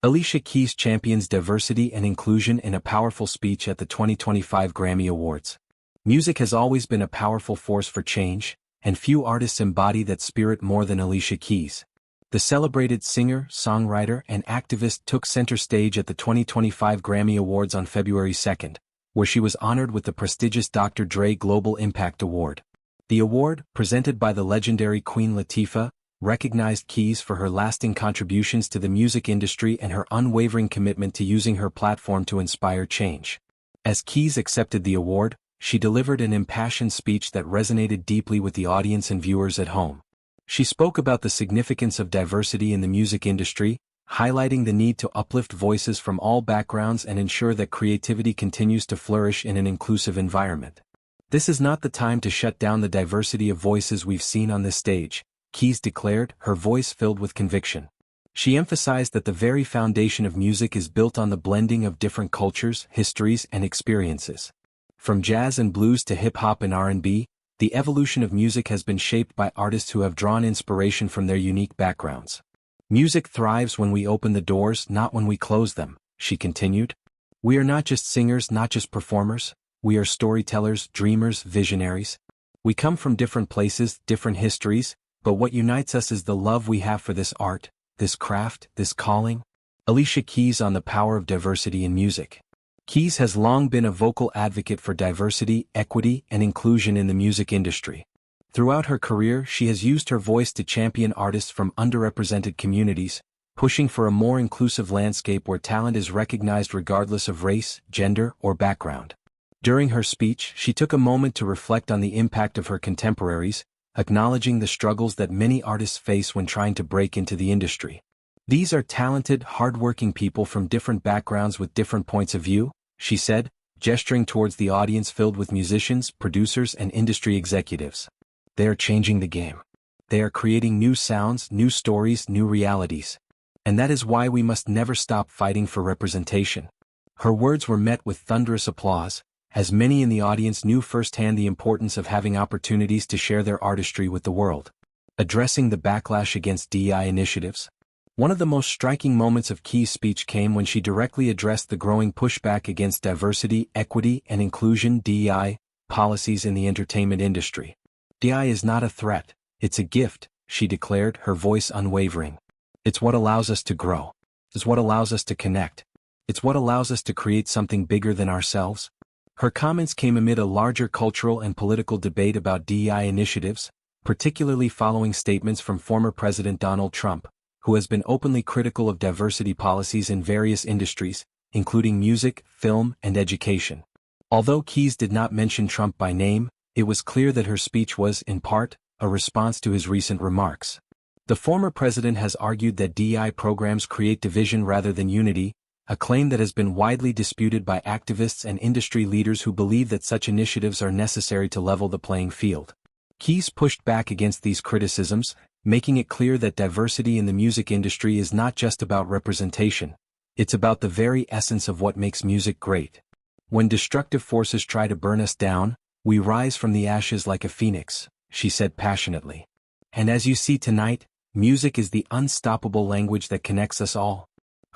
Alicia Keys champions diversity and inclusion in a powerful speech at the 2025 Grammy Awards. Music has always been a powerful force for change, and few artists embody that spirit more than Alicia Keys. The celebrated singer, songwriter, and activist took center stage at the 2025 Grammy Awards on February 2, where she was honored with the prestigious Dr. Dre Global Impact Award. The award, presented by the legendary Queen Latifah, recognized Keys for her lasting contributions to the music industry and her unwavering commitment to using her platform to inspire change. As Keys accepted the award, she delivered an impassioned speech that resonated deeply with the audience and viewers at home. She spoke about the significance of diversity in the music industry, highlighting the need to uplift voices from all backgrounds and ensure that creativity continues to flourish in an inclusive environment. "This is not the time to shut down the diversity of voices we've seen on this stage," Keys declared, her voice filled with conviction. She emphasized that the very foundation of music is built on the blending of different cultures, histories, and experiences. From jazz and blues to hip-hop and R&B, the evolution of music has been shaped by artists who have drawn inspiration from their unique backgrounds. "Music thrives when we open the doors, not when we close them," she continued. "We are not just singers, not just performers, we are storytellers, dreamers, visionaries. We come from different places, different histories, but what unites us is the love we have for this art, this craft, this calling." Alicia Keys on the power of diversity in music. Keys has long been a vocal advocate for diversity, equity, and inclusion in the music industry. Throughout her career, she has used her voice to champion artists from underrepresented communities, pushing for a more inclusive landscape where talent is recognized regardless of race, gender, or background. During her speech, she took a moment to reflect on the impact of her contemporaries, acknowledging the struggles that many artists face when trying to break into the industry. "These are talented, hard-working people from different backgrounds with different points of view," she said, gesturing towards the audience filled with musicians, producers, and industry executives. "They are changing the game. They are creating new sounds, new stories, new realities. And that is why we must never stop fighting for representation." Her words were met with thunderous applause, as many in the audience knew firsthand the importance of having opportunities to share their artistry with the world. Addressing the backlash against DEI initiatives. One of the most striking moments of Keys' speech came when she directly addressed the growing pushback against diversity, equity, and inclusion (DEI) policies in the entertainment industry. "DEI is not a threat, it's a gift," she declared, her voice unwavering. "It's what allows us to grow. It's what allows us to connect. It's what allows us to create something bigger than ourselves." Her comments came amid a larger cultural and political debate about DEI initiatives, particularly following statements from former President Donald Trump, who has been openly critical of diversity policies in various industries, including music, film, and education. Although Keys did not mention Trump by name, it was clear that her speech was, in part, a response to his recent remarks. The former president has argued that DEI programs create division rather than unity, a claim that has been widely disputed by activists and industry leaders who believe that such initiatives are necessary to level the playing field. Keys pushed back against these criticisms, making it clear that diversity in the music industry is not just about representation, it's about the very essence of what makes music great. "When destructive forces try to burn us down, we rise from the ashes like a phoenix," she said passionately. "And as you see tonight, music is the unstoppable language that connects us all."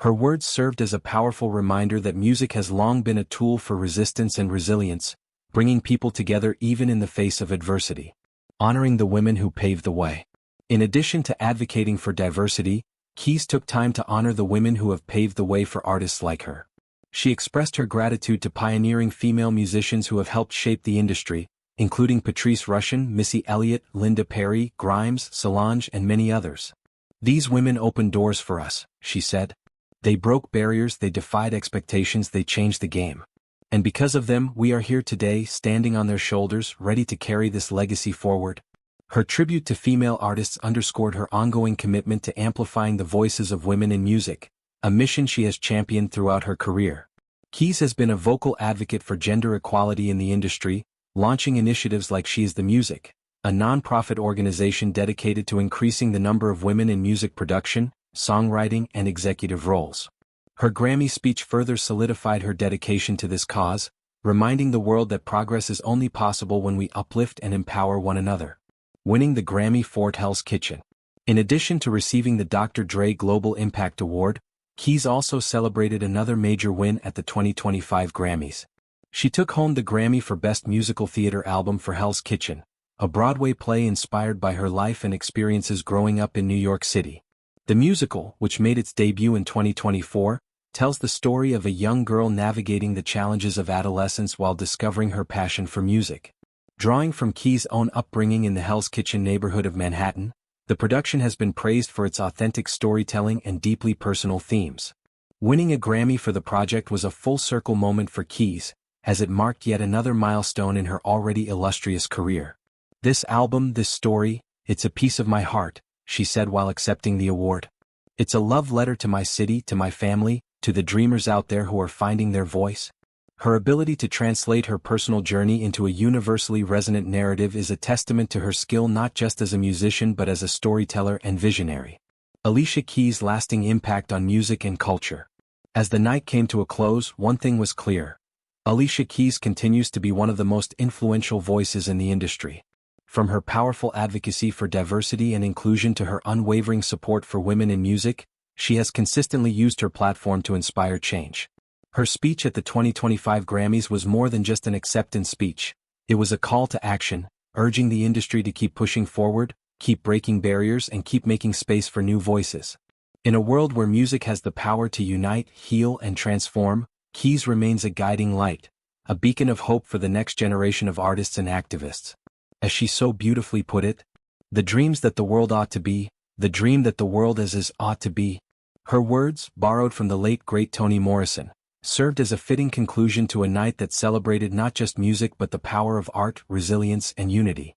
Her words served as a powerful reminder that music has long been a tool for resistance and resilience, bringing people together even in the face of adversity. Honoring the women who paved the way. In addition to advocating for diversity, Keys took time to honor the women who have paved the way for artists like her. She expressed her gratitude to pioneering female musicians who have helped shape the industry, including Patrice Rushen, Missy Elliott, Linda Perry, Grimes, Solange, and many others. "These women opened doors for us," she said. "They broke barriers, they defied expectations, they changed the game. And because of them, we are here today, standing on their shoulders, ready to carry this legacy forward." Her tribute to female artists underscored her ongoing commitment to amplifying the voices of women in music, a mission she has championed throughout her career. Keys has been a vocal advocate for gender equality in the industry, launching initiatives like She's the Music, a non-profit organization dedicated to increasing the number of women in music production, songwriting, and executive roles. Her Grammy speech further solidified her dedication to this cause, reminding the world that progress is only possible when we uplift and empower one another. Winning the Grammy for Hell's Kitchen. In addition to receiving the Dr. Dre Global Impact Award, Keys also celebrated another major win at the 2025 Grammys. She took home the Grammy for Best Musical Theater Album for Hell's Kitchen, a Broadway play inspired by her life and experiences growing up in New York City. The musical, which made its debut in 2024, tells the story of a young girl navigating the challenges of adolescence while discovering her passion for music. Drawing from Keys' own upbringing in the Hell's Kitchen neighborhood of Manhattan, the production has been praised for its authentic storytelling and deeply personal themes. Winning a Grammy for the project was a full-circle moment for Keys, as it marked yet another milestone in her already illustrious career. "This album, this story, it's a piece of my heart," she said while accepting the award. "It's a love letter to my city, to my family, to the dreamers out there who are finding their voice." Her ability to translate her personal journey into a universally resonant narrative is a testament to her skill not just as a musician but as a storyteller and visionary. Alicia Keys' lasting impact on music and culture. As the night came to a close, one thing was clear. Alicia Keys continues to be one of the most influential voices in the industry. From her powerful advocacy for diversity and inclusion to her unwavering support for women in music, she has consistently used her platform to inspire change. Her speech at the 2025 Grammys was more than just an acceptance speech. It was a call to action, urging the industry to keep pushing forward, keep breaking barriers, and keep making space for new voices. In a world where music has the power to unite, heal, and transform, Keys remains a guiding light, a beacon of hope for the next generation of artists and activists. As she so beautifully put it, "The dreams that the world ought to be, the dream that the world as is ought to be." Her words, borrowed from the late great Toni Morrison, served as a fitting conclusion to a night that celebrated not just music but the power of art, resilience, and unity.